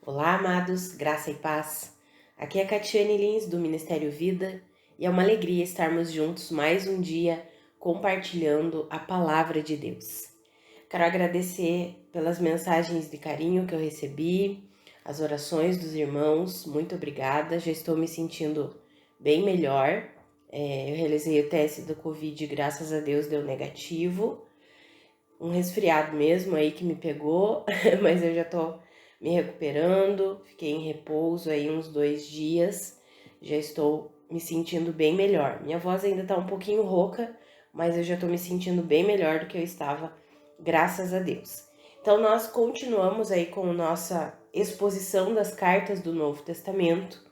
Olá, amados, graça e paz. Aqui é Catiane Lins, do Ministério Vida, e é uma alegria estarmos juntos mais um dia compartilhando a palavra de Deus. Quero agradecer pelas mensagens de carinho que eu recebi, as orações dos irmãos, muito obrigada, já estou me sentindo bem melhor. Eu realizei o teste do Covid, graças a Deus deu negativo, um resfriado mesmo aí que me pegou, mas eu já tô me recuperando, fiquei em repouso aí uns 2 dias, já estou me sentindo bem melhor. Minha voz ainda tá um pouquinho rouca, mas eu já tô me sentindo bem melhor do que eu estava, graças a Deus. Então nós continuamos aí com nossa exposição das cartas do Novo Testamento.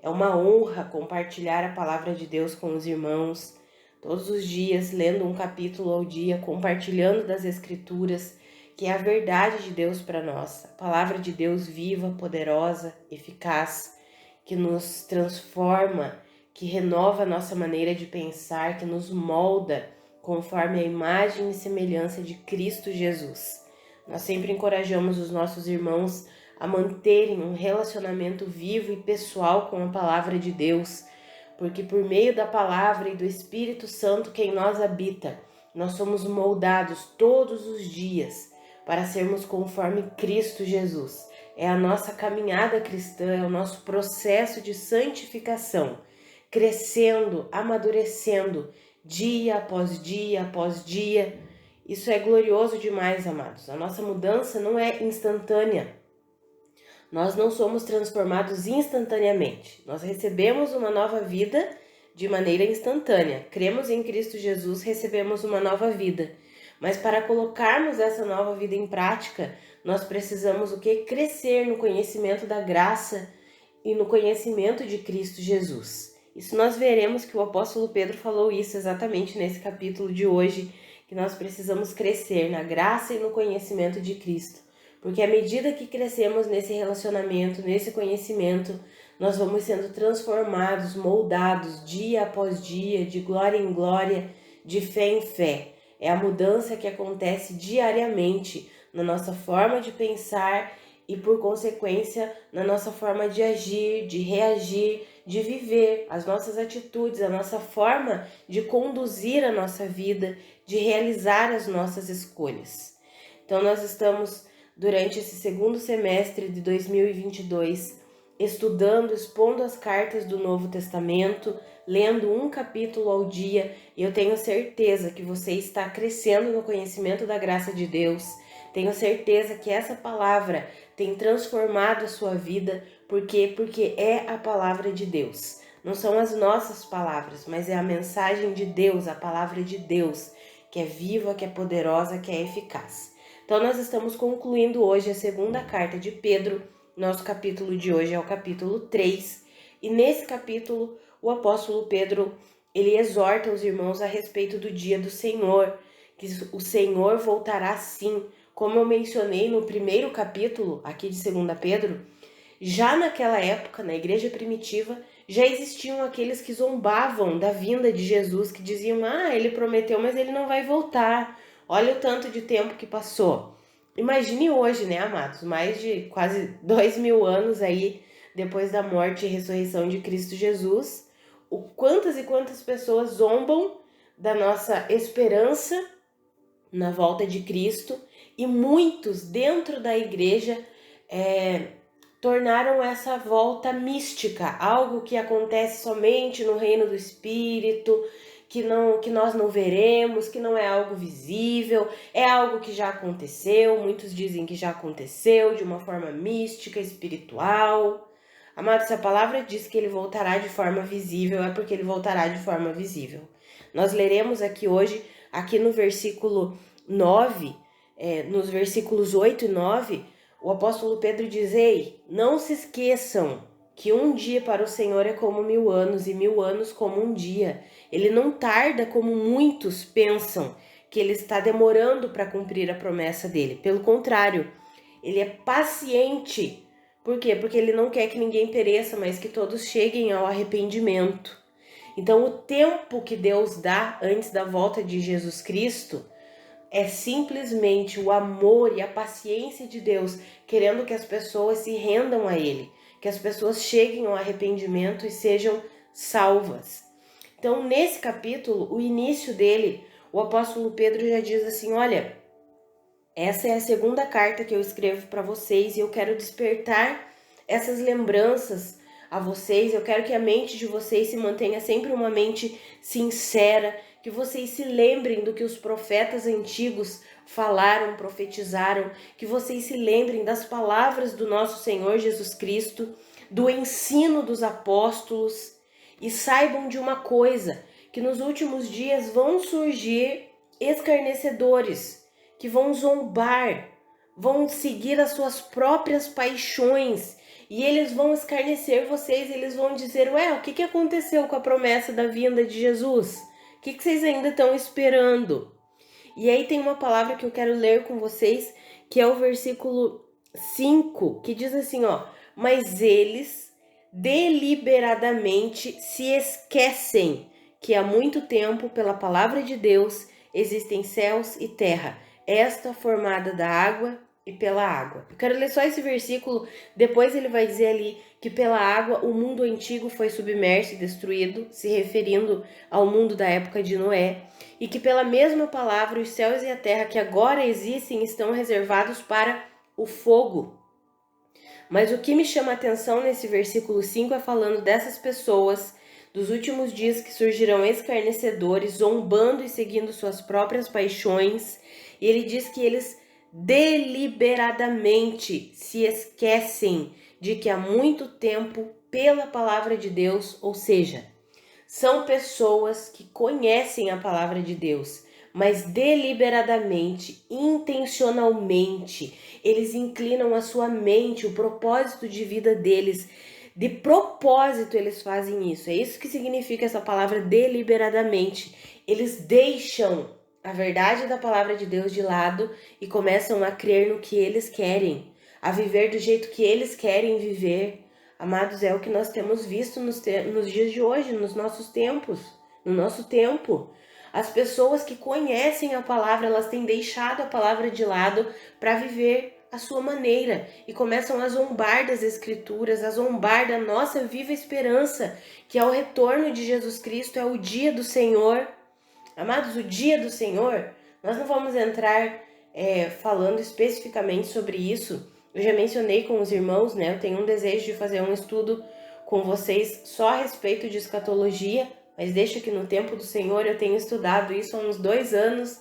É uma honra compartilhar a palavra de Deus com os irmãos, todos os dias, lendo um capítulo ao dia, compartilhando das Escrituras, que é a verdade de Deus para nós, a palavra de Deus viva, poderosa, eficaz, que nos transforma, que renova a nossa maneira de pensar, que nos molda conforme a imagem e semelhança de Cristo Jesus. Nós sempre encorajamos os nossos irmãos a manterem um relacionamento vivo e pessoal com a palavra de Deus, porque por meio da palavra e do Espírito Santo que em nós habita, nós somos moldados todos os dias para sermos conforme Cristo Jesus. É a nossa caminhada cristã, é o nosso processo de santificação, crescendo, amadurecendo, dia após dia após dia. Isso é glorioso demais, amados. A nossa mudança não é instantânea. Nós não somos transformados instantaneamente. Nós recebemos uma nova vida de maneira instantânea. Cremos em Cristo Jesus, recebemos uma nova vida. Mas para colocarmos essa nova vida em prática, nós precisamos o quê? Crescer no conhecimento da graça e no conhecimento de Cristo Jesus. Isso nós veremos que o apóstolo Pedro falou isso exatamente nesse capítulo de hoje, que nós precisamos crescer na graça e no conhecimento de Cristo. Porque à medida que crescemos nesse relacionamento, nesse conhecimento, nós vamos sendo transformados, moldados dia após dia, de glória em glória, de fé em fé. É a mudança que acontece diariamente na nossa forma de pensar e, por consequência, na nossa forma de agir, de reagir, de viver, as nossas atitudes, a nossa forma de conduzir a nossa vida, de realizar as nossas escolhas. Então nós estamos durante esse segundo semestre de 2022, estudando, expondo as cartas do Novo Testamento, lendo um capítulo ao dia, e eu tenho certeza que você está crescendo no conhecimento da graça de Deus. Tenho certeza que essa palavra tem transformado a sua vida, porque é a palavra de Deus. Não são as nossas palavras, mas é a mensagem de Deus, a palavra de Deus, que é viva, que é poderosa, que é eficaz. Então nós estamos concluindo hoje a segunda carta de Pedro. Nosso capítulo de hoje é o capítulo 3. E nesse capítulo o apóstolo Pedro, ele exorta os irmãos a respeito do dia do Senhor, que o Senhor voltará sim. Como eu mencionei no primeiro capítulo aqui de 2 Pedro, já naquela época, na igreja primitiva, já existiam aqueles que zombavam da vinda de Jesus, que diziam, ele prometeu, mas ele não vai voltar. Olha o tanto de tempo que passou. Imagine hoje, né, amados? Mais de quase 2000 anos aí, depois da morte e ressurreição de Cristo Jesus, quantas e quantas pessoas zombam da nossa esperança na volta de Cristo, e muitos dentro da igreja tornaram essa volta mística, algo que acontece somente no reino do Espírito, que nós não veremos, que não é algo visível, é algo que já aconteceu. Muitos dizem que já aconteceu de uma forma mística, espiritual. Amados, se a palavra diz que ele voltará de forma visível, é porque ele voltará de forma visível. Nós leremos aqui hoje, aqui no versículo 9, nos versículos 8 e 9, o apóstolo Pedro diz, ei, não se esqueçam que um dia para o Senhor é como 1000 anos e 1000 anos como um dia. Ele não tarda como muitos pensam, que ele está demorando para cumprir a promessa dele. Pelo contrário, ele é paciente. Por quê? Porque ele não quer que ninguém pereça, mas que todos cheguem ao arrependimento. Então, o tempo que Deus dá antes da volta de Jesus Cristo é simplesmente o amor e a paciência de Deus, querendo que as pessoas se rendam a Ele, que as pessoas cheguem ao arrependimento e sejam salvas. Então, nesse capítulo, o início dele, o apóstolo Pedro já diz assim: olha, essa é a segunda carta que eu escrevo para vocês e eu quero despertar essas lembranças a vocês. Eu quero que a mente de vocês se mantenha sempre uma mente sincera, que vocês se lembrem do que os profetas antigos falaram, profetizaram, que vocês se lembrem das palavras do nosso Senhor Jesus Cristo, do ensino dos apóstolos, e saibam de uma coisa, que nos últimos dias vão surgir escarnecedores, que vão zombar, vão seguir as suas próprias paixões, e eles vão escarnecer vocês, eles vão dizer: ué, o que aconteceu com a promessa da vinda de Jesus? O que vocês ainda estão esperando? E aí tem uma palavra que eu quero ler com vocês, que é o versículo 5, que diz assim, ó: mas eles deliberadamente se esquecem que há muito tempo, pela palavra de Deus, existem céus e terra, esta formada da água e pela água. Eu quero ler só esse versículo, depois ele vai dizer ali que pela água o mundo antigo foi submerso e destruído, se referindo ao mundo da época de Noé, e que pela mesma palavra os céus e a terra que agora existem estão reservados para o fogo. Mas o que me chama a atenção nesse versículo 5 é falando dessas pessoas dos últimos dias que surgirão escarnecedores, zombando e seguindo suas próprias paixões. E ele diz que eles deliberadamente se esquecem de que há muito tempo, pela palavra de Deus, ou seja, são pessoas que conhecem a palavra de Deus, mas deliberadamente, intencionalmente, eles inclinam a sua mente, o propósito de vida deles. De propósito eles fazem isso. É isso que significa essa palavra deliberadamente. Eles deixam a verdade da palavra de Deus de lado e começam a crer no que eles querem, a viver do jeito que eles querem viver. Amados, é o que nós temos visto nos dias de hoje, nos nossos tempos, no nosso tempo. As pessoas que conhecem a palavra, elas têm deixado a palavra de lado para viver a sua maneira e começam a zombar das escrituras, a zombar da nossa viva esperança, que é o retorno de Jesus Cristo, é o dia do Senhor. Amados, o dia do Senhor, nós não vamos entrar falando especificamente sobre isso. Eu já mencionei com os irmãos, né? Eu tenho um desejo de fazer um estudo com vocês só a respeito de escatologia, mas deixa que no tempo do Senhor eu tenho estudado isso há uns 2 anos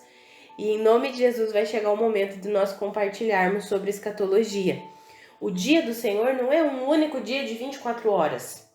e em nome de Jesus vai chegar o momento de nós compartilharmos sobre escatologia. O dia do Senhor não é um único dia de 24 horas.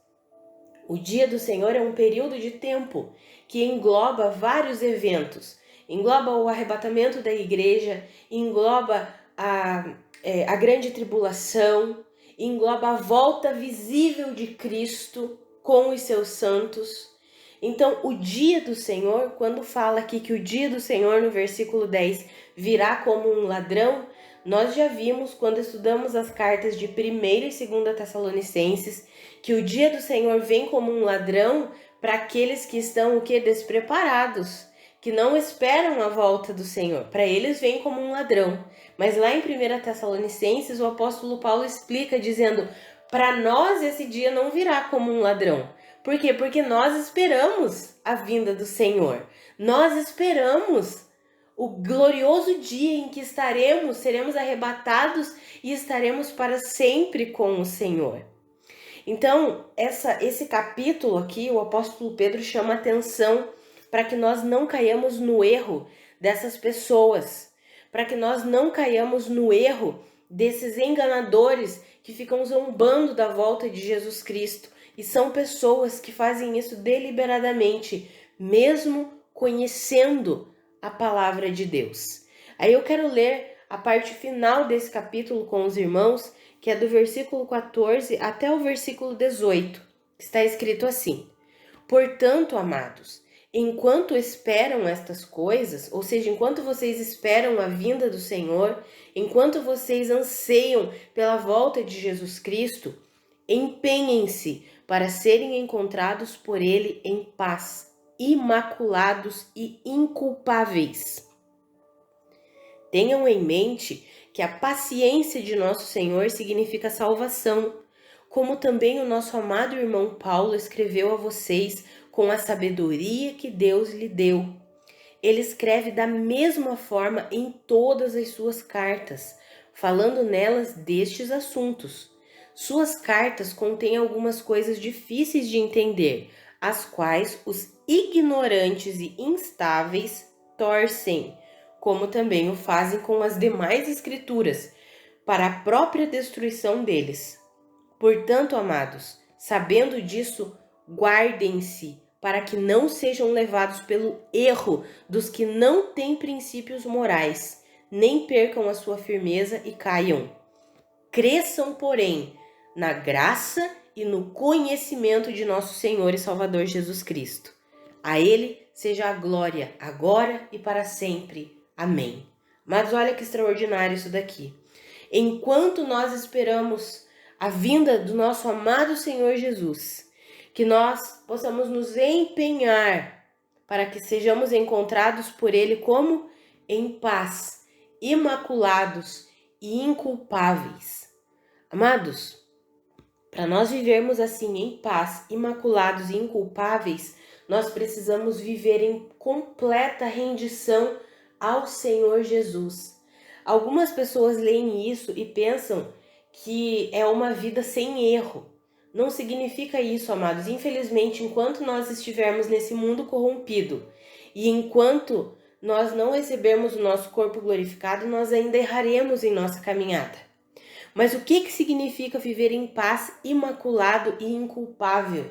O dia do Senhor é um período de tempo que engloba vários eventos. Engloba o arrebatamento da igreja, engloba a grande tribulação, engloba a volta visível de Cristo com os seus santos. Então, o dia do Senhor, quando fala aqui que o dia do Senhor, no versículo 10, virá como um ladrão, nós já vimos, quando estudamos as cartas de 1ª e 2ª Tessalonicenses, que o dia do Senhor vem como um ladrão para aqueles que estão despreparados, que não esperam a volta do Senhor. Para eles vem como um ladrão. Mas lá em 1ª Tessalonicenses, o apóstolo Paulo explica dizendo: para nós esse dia não virá como um ladrão. Por quê? Porque nós esperamos a vinda do Senhor. Nós esperamos o glorioso dia em que seremos arrebatados e estaremos para sempre com o Senhor. Então, esse capítulo aqui, o apóstolo Pedro chama atenção para que nós não caiamos no erro dessas pessoas, para que nós não caiamos no erro desses enganadores que ficam zombando da volta de Jesus Cristo. E são pessoas que fazem isso deliberadamente, mesmo conhecendo a palavra de Deus. Aí eu quero ler a parte final desse capítulo com os irmãos, que é do versículo 14 até o versículo 18, que está escrito assim: portanto, amados, enquanto esperam estas coisas, ou seja, enquanto vocês esperam a vinda do Senhor, enquanto vocês anseiam pela volta de Jesus Cristo, empenhem-se para serem encontrados por Ele em paz, imaculados e inculpáveis. Tenham em mente que a paciência de nosso Senhor significa salvação, como também o nosso amado irmão Paulo escreveu a vocês com a sabedoria que Deus lhe deu. Ele escreve da mesma forma em todas as suas cartas, falando nelas destes assuntos. Suas cartas contêm algumas coisas difíceis de entender, as quais os ignorantes e instáveis torcem, como também o fazem com as demais escrituras, para a própria destruição deles. Portanto, amados, sabendo disso, guardem-se, para que não sejam levados pelo erro dos que não têm princípios morais, nem percam a sua firmeza e caiam. Cresçam, porém, na graça e no conhecimento de nosso Senhor e Salvador Jesus Cristo. A Ele seja a glória, agora e para sempre. Amém. Mas olha que extraordinário isso daqui. Enquanto nós esperamos a vinda do nosso amado Senhor Jesus, que nós possamos nos empenhar para que sejamos encontrados por Ele como em paz, imaculados e inculpáveis. Amados, para nós vivermos assim em paz, imaculados e inculpáveis, nós precisamos viver em completa rendição ao Senhor Jesus. Algumas pessoas leem isso e pensam que é uma vida sem erro. Não significa isso, amados. Infelizmente, enquanto nós estivermos nesse mundo corrompido e enquanto nós não recebermos o nosso corpo glorificado, nós ainda erraremos em nossa caminhada. Mas o que significa viver em paz, imaculado e inculpável?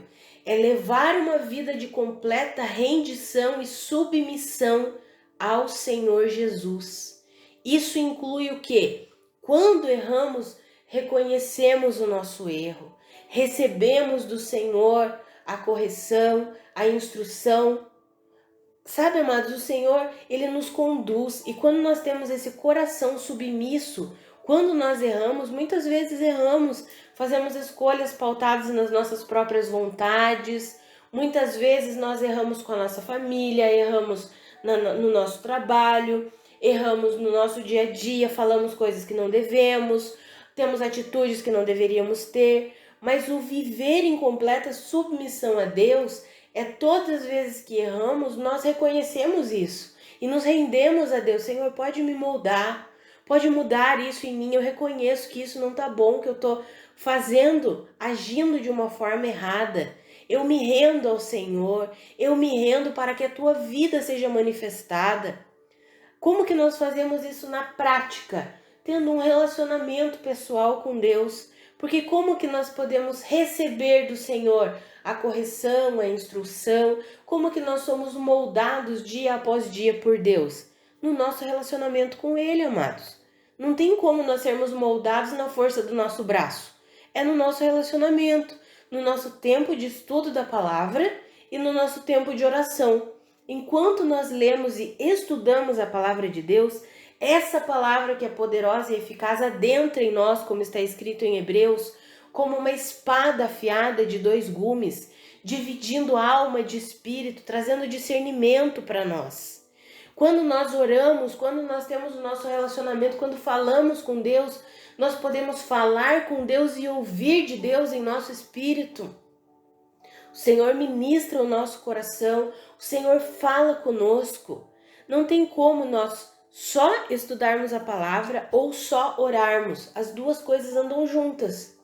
É levar uma vida de completa rendição e submissão ao Senhor Jesus. Isso inclui o quê? Quando erramos, reconhecemos o nosso erro, recebemos do Senhor a correção, a instrução. Sabe, amados, o Senhor, Ele nos conduz, e quando nós temos esse coração submisso, quando nós erramos, muitas vezes erramos, fazemos escolhas pautadas nas nossas próprias vontades, muitas vezes nós erramos com a nossa família, erramos no nosso trabalho, erramos no nosso dia a dia, falamos coisas que não devemos, temos atitudes que não deveríamos ter, mas o viver em completa submissão a Deus é todas as vezes que erramos, nós reconhecemos isso e nos rendemos a Deus. Senhor, pode me moldar, pode mudar isso em mim, eu reconheço que isso não tá bom, que eu tô fazendo, agindo de uma forma errada. Eu me rendo ao Senhor, eu me rendo para que a tua vida seja manifestada. Como que nós fazemos isso na prática? Tendo um relacionamento pessoal com Deus. Porque como que nós podemos receber do Senhor a correção, a instrução? Como que nós somos moldados dia após dia por Deus? No nosso relacionamento com Ele, amados. Não tem como nós sermos moldados na força do nosso braço. É no nosso relacionamento, no nosso tempo de estudo da palavra e no nosso tempo de oração. Enquanto nós lemos e estudamos a palavra de Deus, essa palavra que é poderosa e eficaz adentra em nós, como está escrito em Hebreus, como uma espada afiada de 2 gumes, dividindo alma de espírito, trazendo discernimento para nós. Quando nós oramos, quando nós temos o nosso relacionamento, quando falamos com Deus, nós podemos falar com Deus e ouvir de Deus em nosso espírito. O Senhor ministra o nosso coração, o Senhor fala conosco. Não tem como nós só estudarmos a palavra ou só orarmos. As duas coisas andam juntas.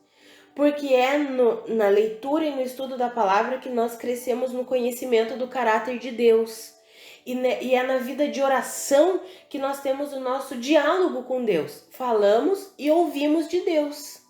Porque é na leitura e no estudo da palavra que nós crescemos no conhecimento do caráter de Deus. E é na vida de oração que nós temos o nosso diálogo com Deus. Falamos e ouvimos de Deus.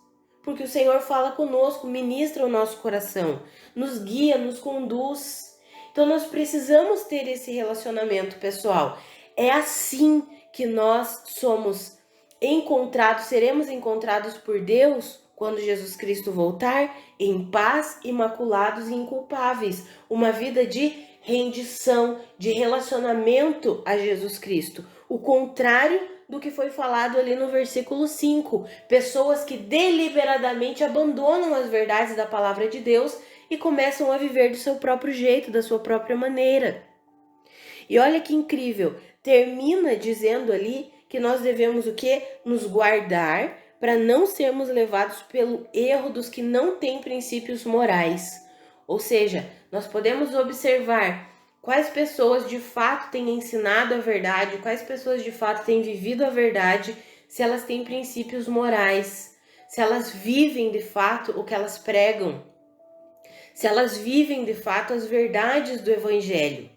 Porque o Senhor fala conosco, ministra o nosso coração, nos guia, nos conduz. Então nós precisamos ter esse relacionamento pessoal. É assim que nós somos encontrados, seremos encontrados por Deus quando Jesus Cristo voltar, em paz, imaculados e inculpáveis. Uma vida de rendição, de relacionamento a Jesus Cristo. O contrário do que foi falado ali no versículo 5. Pessoas que deliberadamente abandonam as verdades da palavra de Deus e começam a viver do seu próprio jeito, da sua própria maneira. E olha que incrível, termina dizendo ali que nós devemos o quê? Nos guardar para não sermos levados pelo erro dos que não têm princípios morais. Ou seja, nós podemos observar quais pessoas de fato têm ensinado a verdade, quais pessoas de fato têm vivido a verdade, se elas têm princípios morais, se elas vivem de fato o que elas pregam, se elas vivem de fato as verdades do Evangelho.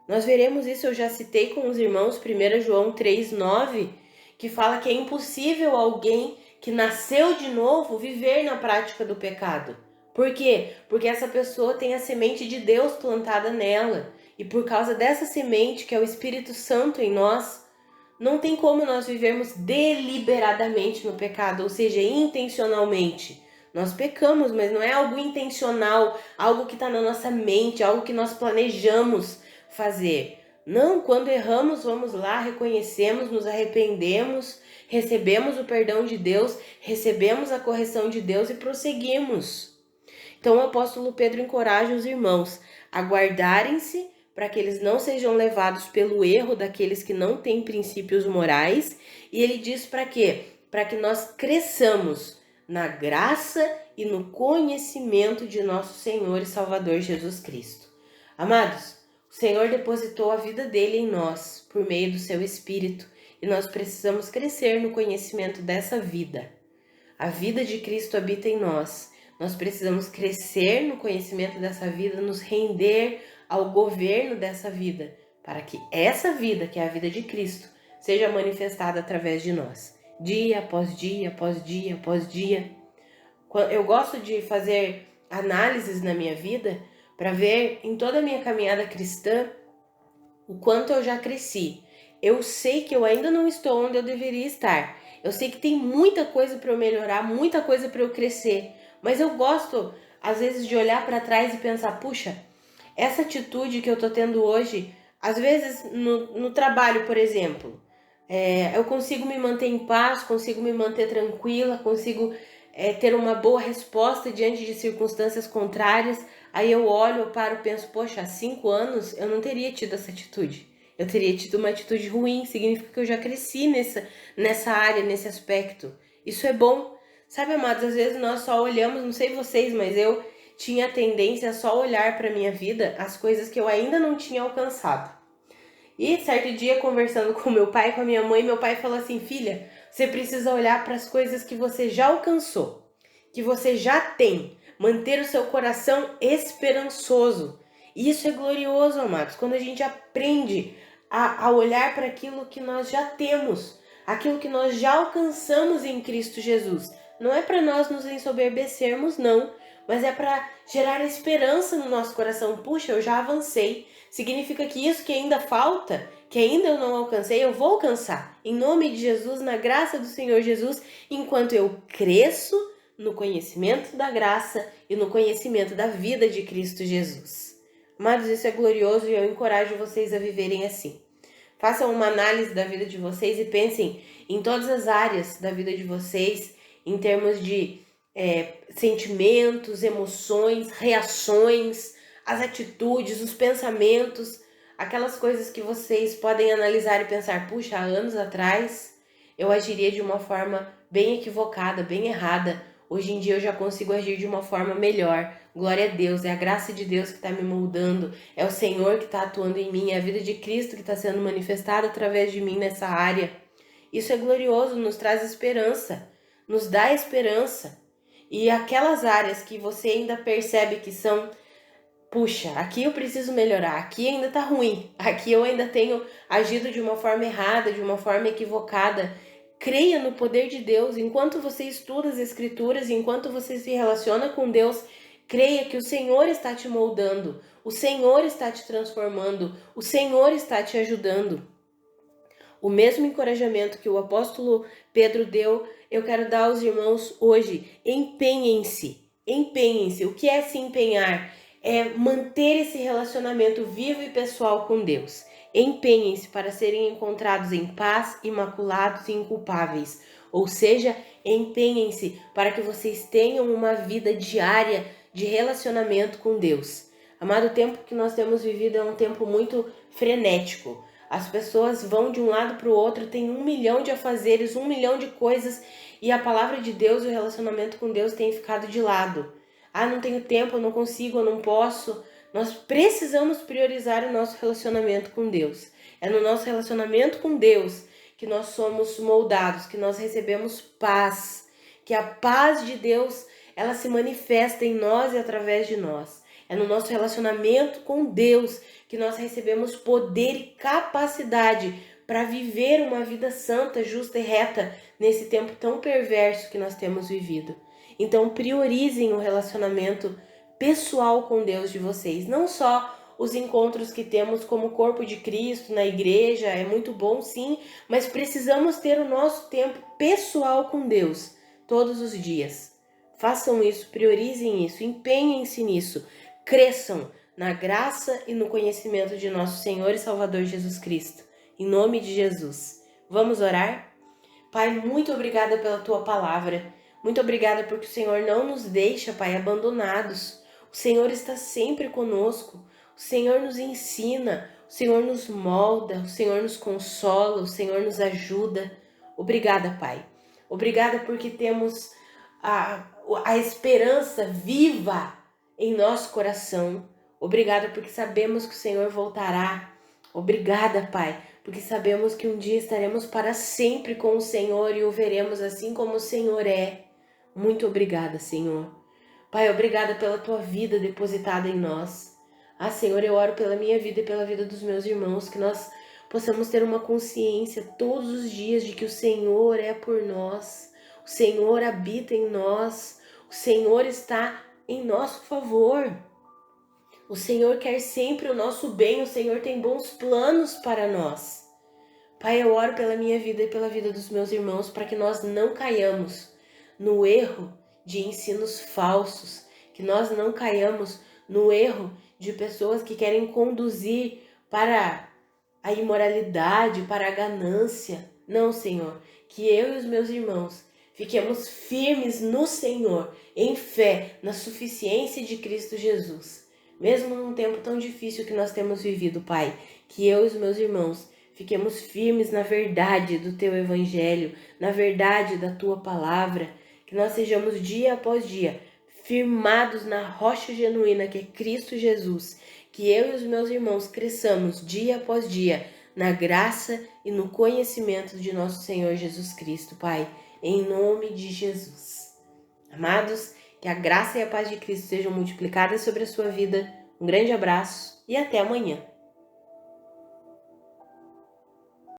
Nós veremos isso, eu já citei com os irmãos, 1 João 3,9, que fala que é impossível alguém que nasceu de novo viver na prática do pecado. Por quê? Porque essa pessoa tem a semente de Deus plantada nela. E por causa dessa semente, que é o Espírito Santo em nós, não tem como nós vivermos deliberadamente no pecado, ou seja, intencionalmente. Nós pecamos, mas não é algo intencional, algo que está na nossa mente, algo que nós planejamos fazer. Não, quando erramos, vamos lá, reconhecemos, nos arrependemos, recebemos o perdão de Deus, recebemos a correção de Deus e prosseguimos. Então o apóstolo Pedro encoraja os irmãos a guardarem-se para que eles não sejam levados pelo erro daqueles que não têm princípios morais. E ele diz para quê? Para que nós cresçamos na graça e no conhecimento de nosso Senhor e Salvador Jesus Cristo. Amados, o Senhor depositou a vida dele em nós por meio do seu Espírito e nós precisamos crescer no conhecimento dessa vida. A vida de Cristo habita em nós. Nós precisamos crescer no conhecimento dessa vida, nos render ao governo dessa vida, para que essa vida, que é a vida de Cristo, seja manifestada através de nós, dia após dia, após dia, após dia. Eu gosto de fazer análises na minha vida para ver em toda a minha caminhada cristã o quanto eu já cresci. Eu sei que eu ainda não estou onde eu deveria estar. Eu sei que tem muita coisa para eu melhorar, muita coisa para eu crescer. Mas eu gosto, às vezes, de olhar para trás e pensar, puxa, essa atitude que eu tô tendo hoje, às vezes no trabalho, por exemplo, eu consigo me manter em paz, consigo me manter tranquila, consigo ter uma boa resposta diante de circunstâncias contrárias. Aí eu olho, eu paro e penso, poxa, há 5 anos eu não teria tido essa atitude. Eu teria tido uma atitude ruim, significa que eu já cresci nessa área, nesse aspecto. Isso é bom. Sabe, amados, às vezes nós só olhamos, não sei vocês, mas eu tinha a tendência a só olhar para minha vida as coisas que eu ainda não tinha alcançado. E certo dia, conversando com meu pai e com a minha mãe, meu pai falou assim, filha, você precisa olhar para as coisas que você já alcançou, que você já tem, manter o seu coração esperançoso. E isso é glorioso, amados, quando a gente aprende a olhar para aquilo que nós já temos, aquilo que nós já alcançamos em Cristo Jesus. Não é para nós nos ensoberbecermos, não, mas é para gerar esperança no nosso coração. Puxa, eu já avancei. Significa que isso que ainda falta, que ainda eu não alcancei, eu vou alcançar. Em nome de Jesus, na graça do Senhor Jesus, enquanto eu cresço no conhecimento da graça e no conhecimento da vida de Cristo Jesus. Amados, isso é glorioso e eu encorajo vocês a viverem assim. Façam uma análise da vida de vocês e pensem em todas as áreas da vida de vocês, em termos de sentimentos, emoções, reações, as atitudes, os pensamentos, aquelas coisas que vocês podem analisar e pensar, puxa, há anos atrás eu agiria de uma forma bem equivocada, bem errada. Hoje em dia eu já consigo agir de uma forma melhor. Glória a Deus, é a graça de Deus que está me moldando, é o Senhor que está atuando em mim, é a vida de Cristo que está sendo manifestada através de mim nessa área. Isso é glorioso, nos traz esperança, nos dá esperança. E aquelas áreas que você ainda percebe que são, puxa, aqui eu preciso melhorar, aqui ainda tá ruim, aqui eu ainda tenho agido de uma forma errada, de uma forma equivocada. Creia no poder de Deus, enquanto você estuda as Escrituras, enquanto você se relaciona com Deus, creia que o Senhor está te moldando, o Senhor está te transformando, o Senhor está te ajudando. O mesmo encorajamento que o apóstolo Pedro deu, eu quero dar aos irmãos hoje. Empenhem-se, empenhem-se. O que é se empenhar? É manter esse relacionamento vivo e pessoal com Deus. Empenhem-se para serem encontrados em paz, imaculados e inculpáveis. Ou seja, empenhem-se para que vocês tenham uma vida diária de relacionamento com Deus. Amado, o tempo que nós temos vivido é um tempo muito frenético. As pessoas vão de um lado para o outro, tem 1 milhão de afazeres, 1 milhão de coisas, e a palavra de Deus e o relacionamento com Deus tem ficado de lado. Ah, não tenho tempo, eu não consigo, eu não posso. Nós precisamos priorizar o nosso relacionamento com Deus. É no nosso relacionamento com Deus que nós somos moldados, que nós recebemos paz, que a paz de Deus, ela se manifesta em nós e através de nós. É no nosso relacionamento com Deus que nós recebemos poder e capacidade para viver uma vida santa, justa e reta nesse tempo tão perverso que nós temos vivido. Então priorizem o relacionamento pessoal com Deus de vocês, não só os encontros que temos como corpo de Cristo na igreja, é muito bom sim, mas precisamos ter o nosso tempo pessoal com Deus todos os dias. Façam isso, priorizem isso, empenhem-se nisso, cresçam na graça e no conhecimento de nosso Senhor e Salvador Jesus Cristo. Em nome de Jesus. Vamos orar? Pai, muito obrigada pela Tua palavra. Muito obrigada porque o Senhor não nos deixa, Pai, abandonados. O Senhor está sempre conosco. O Senhor nos ensina, o Senhor nos molda, o Senhor nos consola, o Senhor nos ajuda. Obrigada, Pai. Obrigada porque temos a esperança viva em nosso coração. Obrigada porque sabemos que o Senhor voltará. Obrigada, Pai, porque sabemos que um dia estaremos para sempre com o Senhor e o veremos assim como o Senhor é. Muito obrigada, Senhor. Pai, obrigada pela Tua vida depositada em nós. Ah, Senhor, eu oro pela minha vida e pela vida dos meus irmãos, que nós possamos ter uma consciência todos os dias de que o Senhor é por nós, o Senhor habita em nós, o Senhor está em nosso favor. O Senhor quer sempre o nosso bem, o Senhor tem bons planos para nós. Pai, eu oro pela minha vida e pela vida dos meus irmãos para que nós não caiamos no erro de ensinos falsos, que nós não caiamos no erro de pessoas que querem conduzir para a imoralidade, para a ganância. Não, Senhor, que eu e os meus irmãos fiquemos firmes no Senhor, em fé, na suficiência de Cristo Jesus. Mesmo num tempo tão difícil que nós temos vivido, Pai, que eu e os meus irmãos fiquemos firmes na verdade do Teu Evangelho, na verdade da Tua Palavra, que nós sejamos dia após dia firmados na rocha genuína que é Cristo Jesus, que eu e os meus irmãos cresçamos dia após dia na graça e no conhecimento de nosso Senhor Jesus Cristo, Pai, em nome de Jesus. Amados, que a graça e a paz de Cristo sejam multiplicadas sobre a sua vida. Um grande abraço e até amanhã.